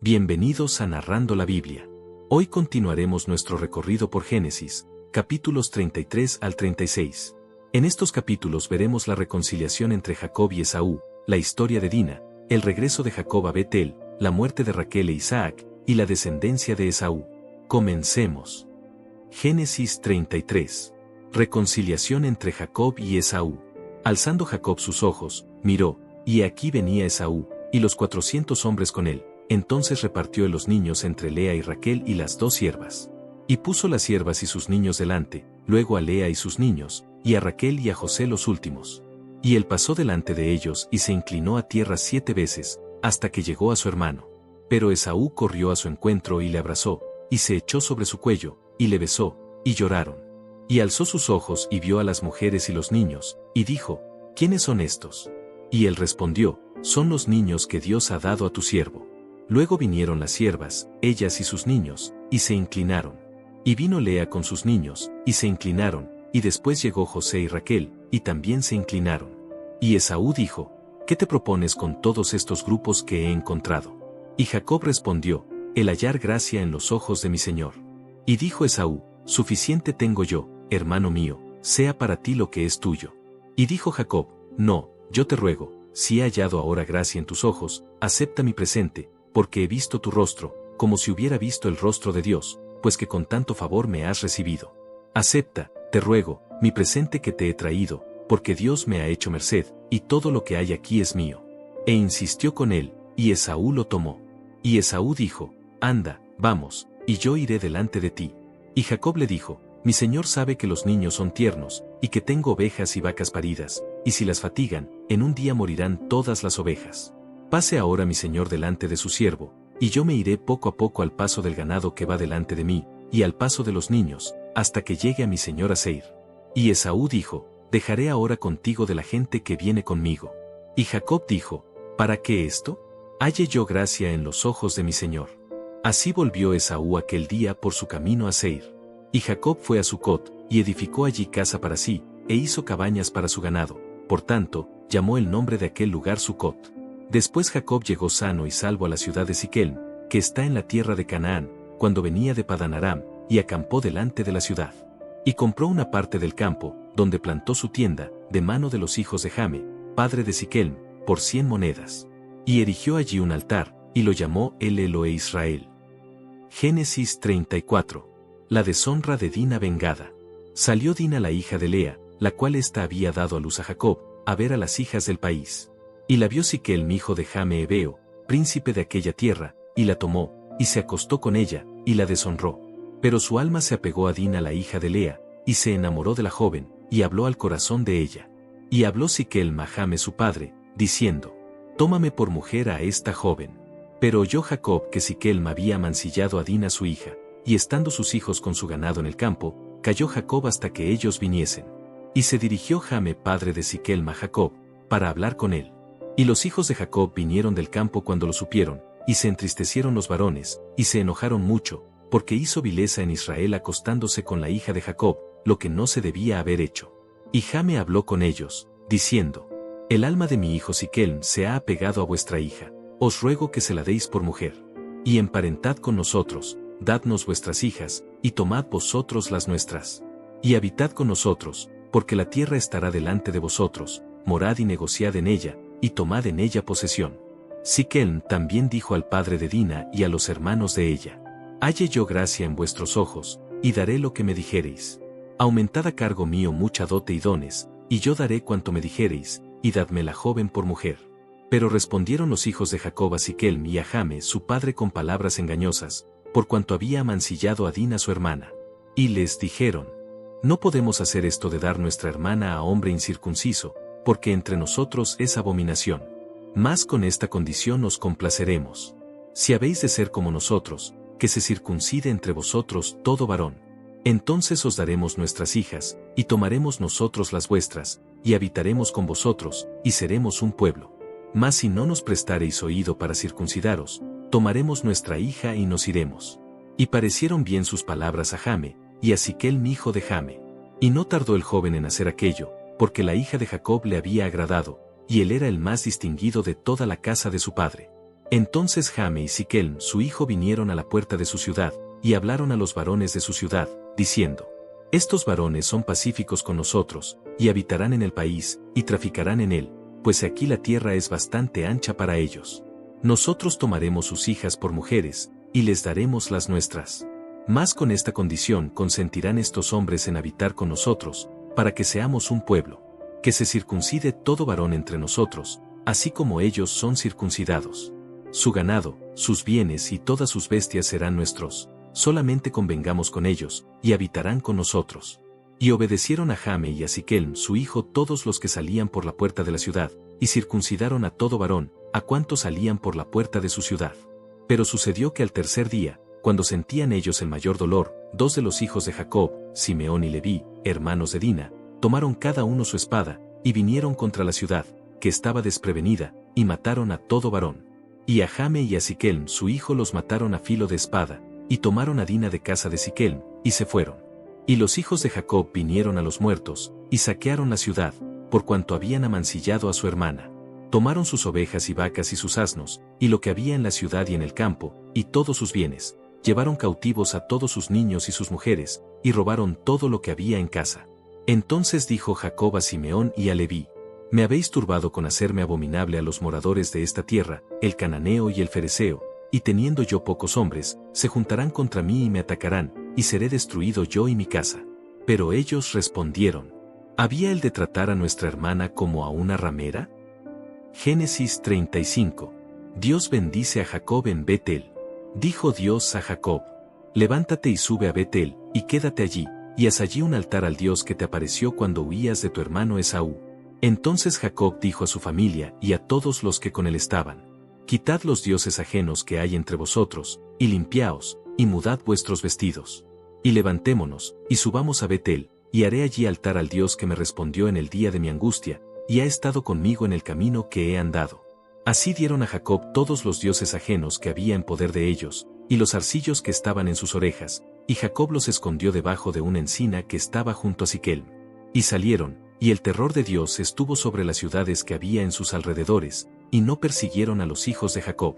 Bienvenidos a Narrando la Biblia. Hoy continuaremos nuestro recorrido por Génesis, capítulos 33 al 36. En estos capítulos veremos la reconciliación entre Jacob y Esaú, la historia de Dina, el regreso de Jacob a Betel, la muerte de Raquel e Isaac, y la descendencia de Esaú. Comencemos. Génesis 33. Reconciliación entre Jacob y Esaú. Alzando Jacob sus ojos, miró, y aquí venía Esaú, y los 400 hombres con él. Entonces repartió los niños entre Lea y Raquel y las dos siervas. Y puso las siervas y sus niños delante, luego a Lea y sus niños, y a Raquel y a José los últimos. Y él pasó delante de ellos y se inclinó a tierra 7 veces, hasta que llegó a su hermano. Pero Esaú corrió a su encuentro y le abrazó, y se echó sobre su cuello, y le besó, y lloraron. Y alzó sus ojos y vio a las mujeres y los niños, y dijo, ¿quiénes son estos? Y él respondió, son los niños que Dios ha dado a tu siervo. Luego vinieron las siervas, ellas y sus niños, y se inclinaron. Y vino Lea con sus niños, y se inclinaron, y después llegó José y Raquel, y también se inclinaron. Y Esaú dijo, ¿qué te propones con todos estos grupos que he encontrado? Y Jacob respondió, el hallar gracia en los ojos de mi señor. Y dijo Esaú, suficiente tengo yo, hermano mío, sea para ti lo que es tuyo. Y dijo Jacob, no, yo te ruego, si he hallado ahora gracia en tus ojos, acepta mi presente, porque he visto tu rostro, como si hubiera visto el rostro de Dios, pues que con tanto favor me has recibido. Acepta, te ruego, mi presente que te he traído, porque Dios me ha hecho merced, y todo lo que hay aquí es mío. E insistió con él, y Esaú lo tomó. Y Esaú dijo, anda, vamos, y yo iré delante de ti. Y Jacob le dijo, mi señor sabe que los niños son tiernos, y que tengo ovejas y vacas paridas, y si las fatigan, en un día morirán todas las ovejas. Pase ahora mi señor delante de su siervo, y yo me iré poco a poco al paso del ganado que va delante de mí, y al paso de los niños, hasta que llegue a mi señor a Seir. Y Esaú dijo, dejaré ahora contigo de la gente que viene conmigo. Y Jacob dijo, ¿para qué esto? Halle yo gracia en los ojos de mi señor. Así volvió Esaú aquel día por su camino a Seir. Y Jacob fue a Sucot, y edificó allí casa para sí, e hizo cabañas para su ganado, por tanto, llamó el nombre de aquel lugar Sucot. Después Jacob llegó sano y salvo a la ciudad de Siquem, que está en la tierra de Canaán, cuando venía de Padán Aram, y acampó delante de la ciudad. Y compró una parte del campo, donde plantó su tienda, de mano de los hijos de Jame, padre de Siquem, por 100 monedas. Y erigió allí un altar, y lo llamó El Elohe Israel. Génesis 34. La deshonra de Dina vengada. Salió Dina la hija de Lea, la cual ésta había dado a luz a Jacob, a ver a las hijas del país. Y la vio Siquem hijo de Jame Hebeo, príncipe de aquella tierra, y la tomó, y se acostó con ella, y la deshonró. Pero su alma se apegó a Dina la hija de Lea, y se enamoró de la joven, y habló al corazón de ella. Y habló Siquem a Jame su padre, diciendo, tómame por mujer a esta joven. Pero oyó Jacob que Siquem había mancillado a Dina su hija, y estando sus hijos con su ganado en el campo, calló Jacob hasta que ellos viniesen. Y se dirigió Jame padre de Siquem a Jacob, para hablar con él. Y los hijos de Jacob vinieron del campo cuando lo supieron, y se entristecieron los varones, y se enojaron mucho, porque hizo vileza en Israel acostándose con la hija de Jacob, lo que no se debía haber hecho. Y Jame habló con ellos, diciendo, el alma de mi hijo Siquem se ha apegado a vuestra hija, os ruego que se la deis por mujer. Y emparentad con nosotros, dadnos vuestras hijas, y tomad vosotros las nuestras. Y habitad con nosotros, porque la tierra estará delante de vosotros, morad y negociad en ella, y tomad en ella posesión. Siquem también dijo al padre de Dina y a los hermanos de ella, halle yo gracia en vuestros ojos, y daré lo que me dijereis. Aumentad a cargo mío mucha dote y dones, y yo daré cuanto me dijereis, y dadme la joven por mujer. Pero respondieron los hijos de Jacob a Siquem y a Jame su padre con palabras engañosas, por cuanto había mancillado a Dina su hermana. Y les dijeron, no podemos hacer esto de dar nuestra hermana a hombre incircunciso, porque entre nosotros es abominación. Mas con esta condición os complaceremos. Si habéis de ser como nosotros, que se circuncide entre vosotros todo varón. Entonces os daremos nuestras hijas, y tomaremos nosotros las vuestras, y habitaremos con vosotros, y seremos un pueblo. Mas si no nos prestareis oído para circuncidaros, tomaremos nuestra hija y nos iremos. Y parecieron bien sus palabras a Jame, y a Siquem hijo de Jame. Y no tardó el joven en hacer aquello, porque la hija de Jacob le había agradado, y él era el más distinguido de toda la casa de su padre. Entonces Jame y Siquelm su hijo vinieron a la puerta de su ciudad, y hablaron a los varones de su ciudad, diciendo: Estos varones son pacíficos con nosotros, y habitarán en el país, y traficarán en él, pues aquí la tierra es bastante ancha para ellos. Nosotros tomaremos sus hijas por mujeres, y les daremos las nuestras. Mas con esta condición consentirán estos hombres en habitar con nosotros, para que seamos un pueblo, que se circuncide todo varón entre nosotros, así como ellos son circuncidados. Su ganado, sus bienes y todas sus bestias serán nuestros, solamente convengamos con ellos, y habitarán con nosotros. Y obedecieron a Jame y a Siquelm su hijo todos los que salían por la puerta de la ciudad, y circuncidaron a todo varón, a cuantos salían por la puerta de su ciudad. Pero sucedió que al tercer día, cuando sentían ellos el mayor dolor, dos de los hijos de Jacob, Simeón y Leví, hermanos de Dina, tomaron cada uno su espada, y vinieron contra la ciudad, que estaba desprevenida, y mataron a todo varón. Y a Jame y a Siquelm su hijo los mataron a filo de espada, y tomaron a Dina de casa de Siquelm, y se fueron. Y los hijos de Jacob vinieron a los muertos, y saquearon la ciudad, por cuanto habían amancillado a su hermana. Tomaron sus ovejas y vacas y sus asnos, y lo que había en la ciudad y en el campo, y todos sus bienes. Llevaron cautivos a todos sus niños y sus mujeres, y robaron todo lo que había en casa. Entonces dijo Jacob a Simeón y a Leví: Me habéis turbado con hacerme abominable a los moradores de esta tierra, el cananeo y el fereceo, y teniendo yo pocos hombres, se juntarán contra mí y me atacarán, y seré destruido yo y mi casa. Pero ellos respondieron: ¿Había él de tratar a nuestra hermana como a una ramera? Génesis 35. Dios bendice a Jacob en Betel. Dijo Dios a Jacob: Levántate y sube a Betel, y quédate allí, y haz allí un altar al Dios que te apareció cuando huías de tu hermano Esaú. Entonces Jacob dijo a su familia y a todos los que con él estaban: Quitad los dioses ajenos que hay entre vosotros, y limpiaos, y mudad vuestros vestidos. Y levantémonos, y subamos a Betel, y haré allí altar al Dios que me respondió en el día de mi angustia, y ha estado conmigo en el camino que he andado. Así dieron a Jacob todos los dioses ajenos que había en poder de ellos, y los arcillos que estaban en sus orejas, y Jacob los escondió debajo de una encina que estaba junto a Siquelm. Y salieron, y el terror de Dios estuvo sobre las ciudades que había en sus alrededores, y no persiguieron a los hijos de Jacob.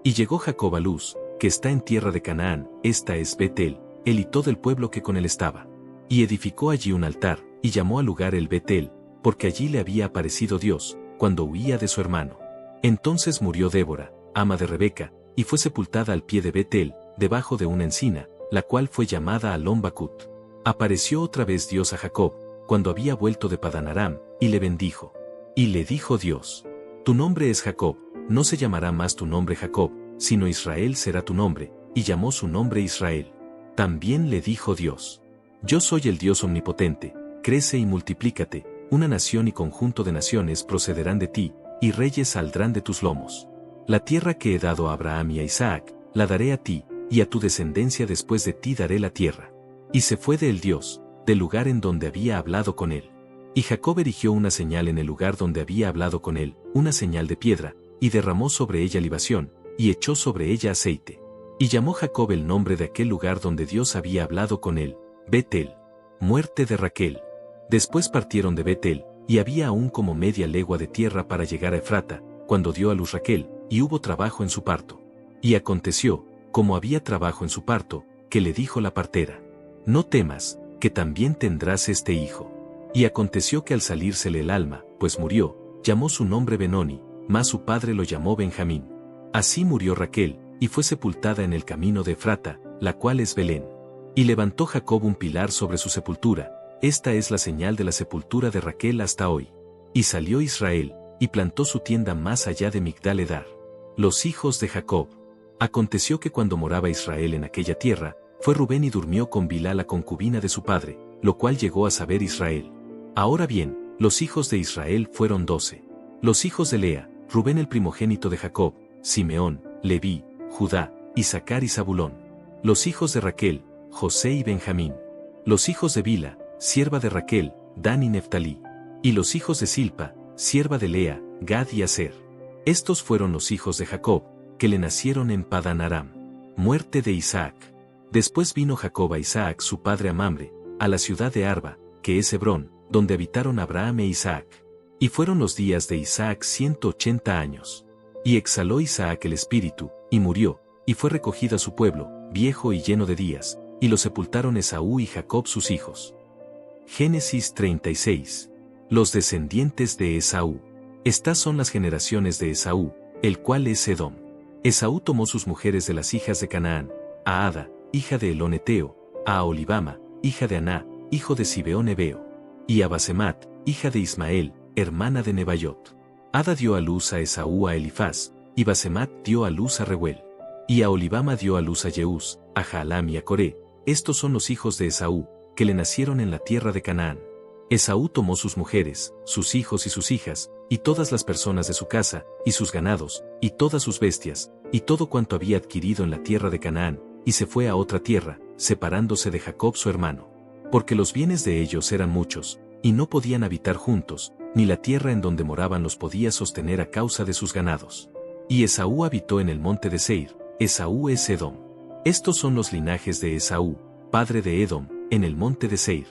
Y llegó Jacob a Luz, que está en tierra de Canaán, esta es Betel, él y todo el pueblo que con él estaba. Y edificó allí un altar, y llamó al lugar el Betel, porque allí le había aparecido Dios, cuando huía de su hermano. Entonces murió Débora, ama de Rebeca, y fue sepultada al pie de Betel, debajo de una encina, la cual fue llamada Alon-Bacut. Apareció otra vez Dios a Jacob, cuando había vuelto de Padán Aram, y le bendijo. Y le dijo Dios: Tu nombre es Jacob, no se llamará más tu nombre Jacob, sino Israel será tu nombre, y llamó su nombre Israel. También le dijo Dios: Yo soy el Dios omnipotente, crece y multiplícate, una nación y conjunto de naciones procederán de ti, y reyes saldrán de tus lomos. La tierra que he dado a Abraham y a Isaac, la daré a ti, y a tu descendencia después de ti daré la tierra. Y se fue de él Dios, del lugar en donde había hablado con él. Y Jacob erigió una señal en el lugar donde había hablado con él, una señal de piedra, y derramó sobre ella libación, y echó sobre ella aceite. Y llamó Jacob el nombre de aquel lugar donde Dios había hablado con él, Betel. Muerte de Raquel. Después partieron de Betel, y había aún como media legua de tierra para llegar a Efrata, cuando dio a luz Raquel, y hubo trabajo en su parto. Y aconteció, como había trabajo en su parto, que le dijo la partera: No temas, que también tendrás este hijo. Y aconteció que al salírsele el alma, pues murió, llamó su nombre Benoni, mas su padre lo llamó Benjamín. Así murió Raquel, y fue sepultada en el camino de Efrata, la cual es Belén. Y levantó Jacob un pilar sobre su sepultura, esta es la señal de la sepultura de Raquel hasta hoy. Y salió Israel, y plantó su tienda más allá de Migdal Edar. Los hijos de Jacob. Aconteció que cuando moraba Israel en aquella tierra, fue Rubén y durmió con Bilhá la concubina de su padre, lo cual llegó a saber Israel. Ahora bien, los hijos de Israel fueron 12. Los hijos de Lea, Rubén el primogénito de Jacob, Simeón, Leví, Judá, Isaacar y Zabulón. Los hijos de Raquel, José y Benjamín. Los hijos de Bilhá, sierva de Raquel, Dan y Neftalí. Y los hijos de Silpa, sierva de Lea, Gad y Aser. Estos fueron los hijos de Jacob, que le nacieron en Padán Aram. Muerte de Isaac. Después vino Jacob a Isaac su padre a Mamre, a la ciudad de Arba, que es Hebrón, donde habitaron Abraham e Isaac. Y fueron los días de Isaac 180 años. Y exhaló Isaac el espíritu, y murió, y fue recogida a su pueblo, viejo y lleno de días, y lo sepultaron Esaú y Jacob sus hijos. Génesis 36. Los descendientes de Esaú. Estas son las generaciones de Esaú, el cual es Edom. Esaú tomó sus mujeres de las hijas de Canaán, a Ada, hija de Elón eteo, a Aholibama, hija de Aná, hijo de Zibeón hebeo, y a Basemat, hija de Ismael, hermana de Nebaiot. Ada dio a luz a Esaú a Elifaz, y Basemat dio a luz a Reuel. Y a Aholibama dio a luz a Jeús, a Jaalam y a Coré. Estos son los hijos de Esaú, que le nacieron en la tierra de Canaán. Esaú tomó sus mujeres, sus hijos y sus hijas, y todas las personas de su casa, y sus ganados, y todas sus bestias, y todo cuanto había adquirido en la tierra de Canaán, y se fue a otra tierra, separándose de Jacob su hermano. Porque los bienes de ellos eran muchos, y no podían habitar juntos, ni la tierra en donde moraban los podía sostener a causa de sus ganados. Y Esaú habitó en el monte de Seir. Esaú es Edom. Estos son los linajes de Esaú, padre de Edom, en el monte de Seir.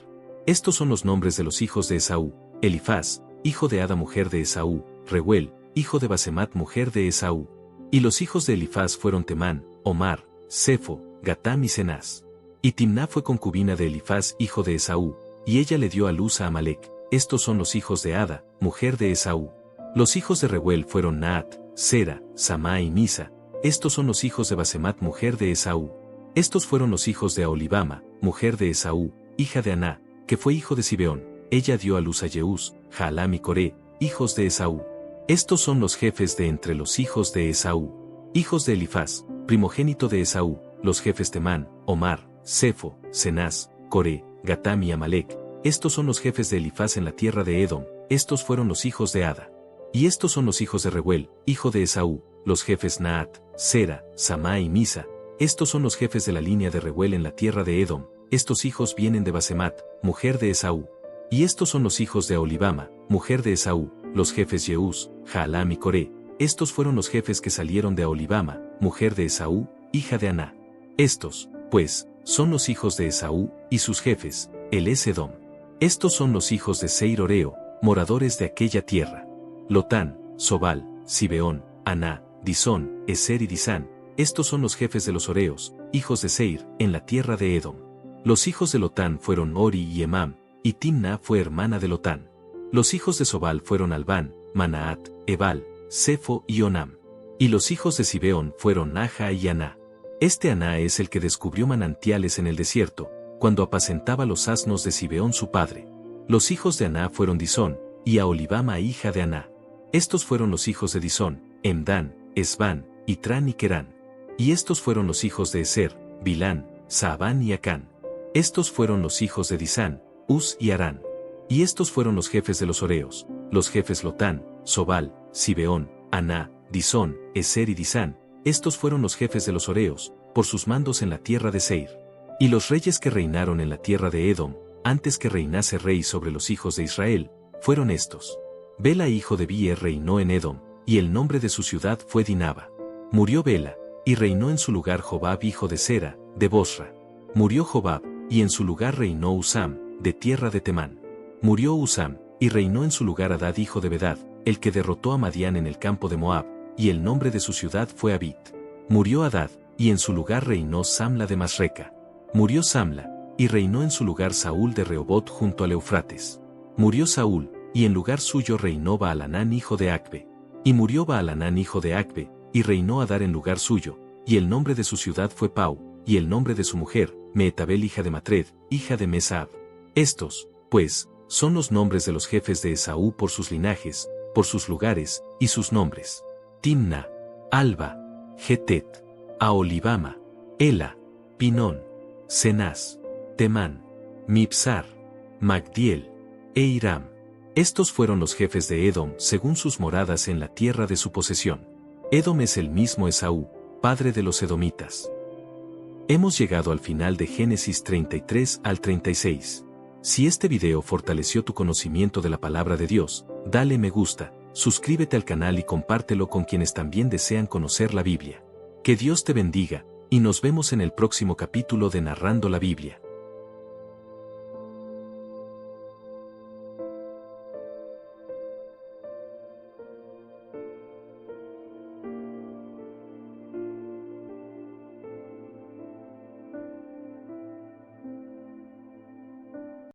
Estos son los nombres de los hijos de Esaú: Elifaz, hijo de Ada mujer de Esaú, Reuel, hijo de Basemat mujer de Esaú. Y los hijos de Elifaz fueron Temán, Omar, Sefo, Gatam y Cenaz. Y Timná fue concubina de Elifaz hijo de Esaú, y ella le dio a luz a Amalec. Estos son los hijos de Ada, mujer de Esaú. Los hijos de Reuel fueron Naat, Sera, Samá y Misa. Estos son los hijos de Basemat mujer de Esaú. Estos fueron los hijos de Aholibama, mujer de Esaú, hija de Aná, que fue hijo de Zibeón. Ella dio a luz a Jeús, Jaalam y Coré, hijos de Esaú. Estos son los jefes de entre los hijos de Esaú. Hijos de Elifaz, primogénito de Esaú, los jefes Temán, Omar, Sefo, Cenaz, Coré, Gatam y Amalec. Estos son los jefes de Elifaz en la tierra de Edom. Estos fueron los hijos de Ada. Y estos son los hijos de Reuel, hijo de Esaú, los jefes Naat, Sera, Samá y Misa. Estos son los jefes de la línea de Reuel en la tierra de Edom. Estos hijos vienen de Basemat, mujer de Esaú. Y estos son los hijos de Aholibama, mujer de Esaú, los jefes Jeús, Jaalam y Coré. Estos fueron los jefes que salieron de Aholibama, mujer de Esaú, hija de Aná. Estos, pues, son los hijos de Esaú, y sus jefes, él es Edom. Estos son los hijos de Seir Oreo, moradores de aquella tierra: Lotán, Sobal, Zibeón, Aná, Disón, Eser y Disán. Estos son los jefes de los Oreos, hijos de Seir, en la tierra de Edom. Los hijos de Lotán fueron Ori y Emam, y Timná fue hermana de Lotán. Los hijos de Sobal fueron Albán, Manaat, Ebal, Sefo y Onam. Y los hijos de Zibeón fueron Aja y Aná. Este Aná es el que descubrió manantiales en el desierto, cuando apacentaba los asnos de Zibeón su padre. Los hijos de Aná fueron Disón, y Aholibama hija de Aná. Estos fueron los hijos de Disón: Emdán, Esbán, Itrán y Querán. Y estos fueron los hijos de Eser: Bilán, Saabán y Acán. Estos fueron los hijos de Disán: Uz y Arán. Y estos fueron los jefes de los Oreos, los jefes Lotán, Sobal, Zibeón, Aná, Disón, Eser y Disán. Estos fueron los jefes de los Oreos, por sus mandos en la tierra de Seir. Y los reyes que reinaron en la tierra de Edom, antes que reinase rey sobre los hijos de Israel, fueron estos. Bela hijo de Bier reinó en Edom, y el nombre de su ciudad fue Dinaba. Murió Bela, y reinó en su lugar Jobab hijo de Sera, de Bosra. Murió Jobab, y en su lugar reinó Usam, de tierra de Temán. Murió Usam, y reinó en su lugar Hadad hijo de Bedad, el que derrotó a Madián en el campo de Moab, y el nombre de su ciudad fue Abit. Murió Hadad, y en su lugar reinó Samla de Masreca. Murió Samla, y reinó en su lugar Saúl de Rehobot junto al Eufrates. Murió Saúl, y en lugar suyo reinó Baalanán hijo de Acbe. Y murió Baalanán hijo de Acbe, y reinó Adar en lugar suyo, y el nombre de su ciudad fue Pau, y el nombre de su mujer, Meetabel hija de Matred, hija de Mesab. Estos, pues, son los nombres de los jefes de Esaú por sus linajes, por sus lugares, y sus nombres: Timna, Alba, Getet, Aholibama, Ela, Pinón, Cenaz, Temán, Mibsar, Magdiel, e Iram. Estos fueron los jefes de Edom según sus moradas en la tierra de su posesión. Edom es el mismo Esaú, padre de los edomitas. Hemos llegado al final de Génesis 33 al 36. Si este video fortaleció tu conocimiento de la palabra de Dios, dale me gusta, suscríbete al canal y compártelo con quienes también desean conocer la Biblia. Que Dios te bendiga, y nos vemos en el próximo capítulo de Narrando la Biblia.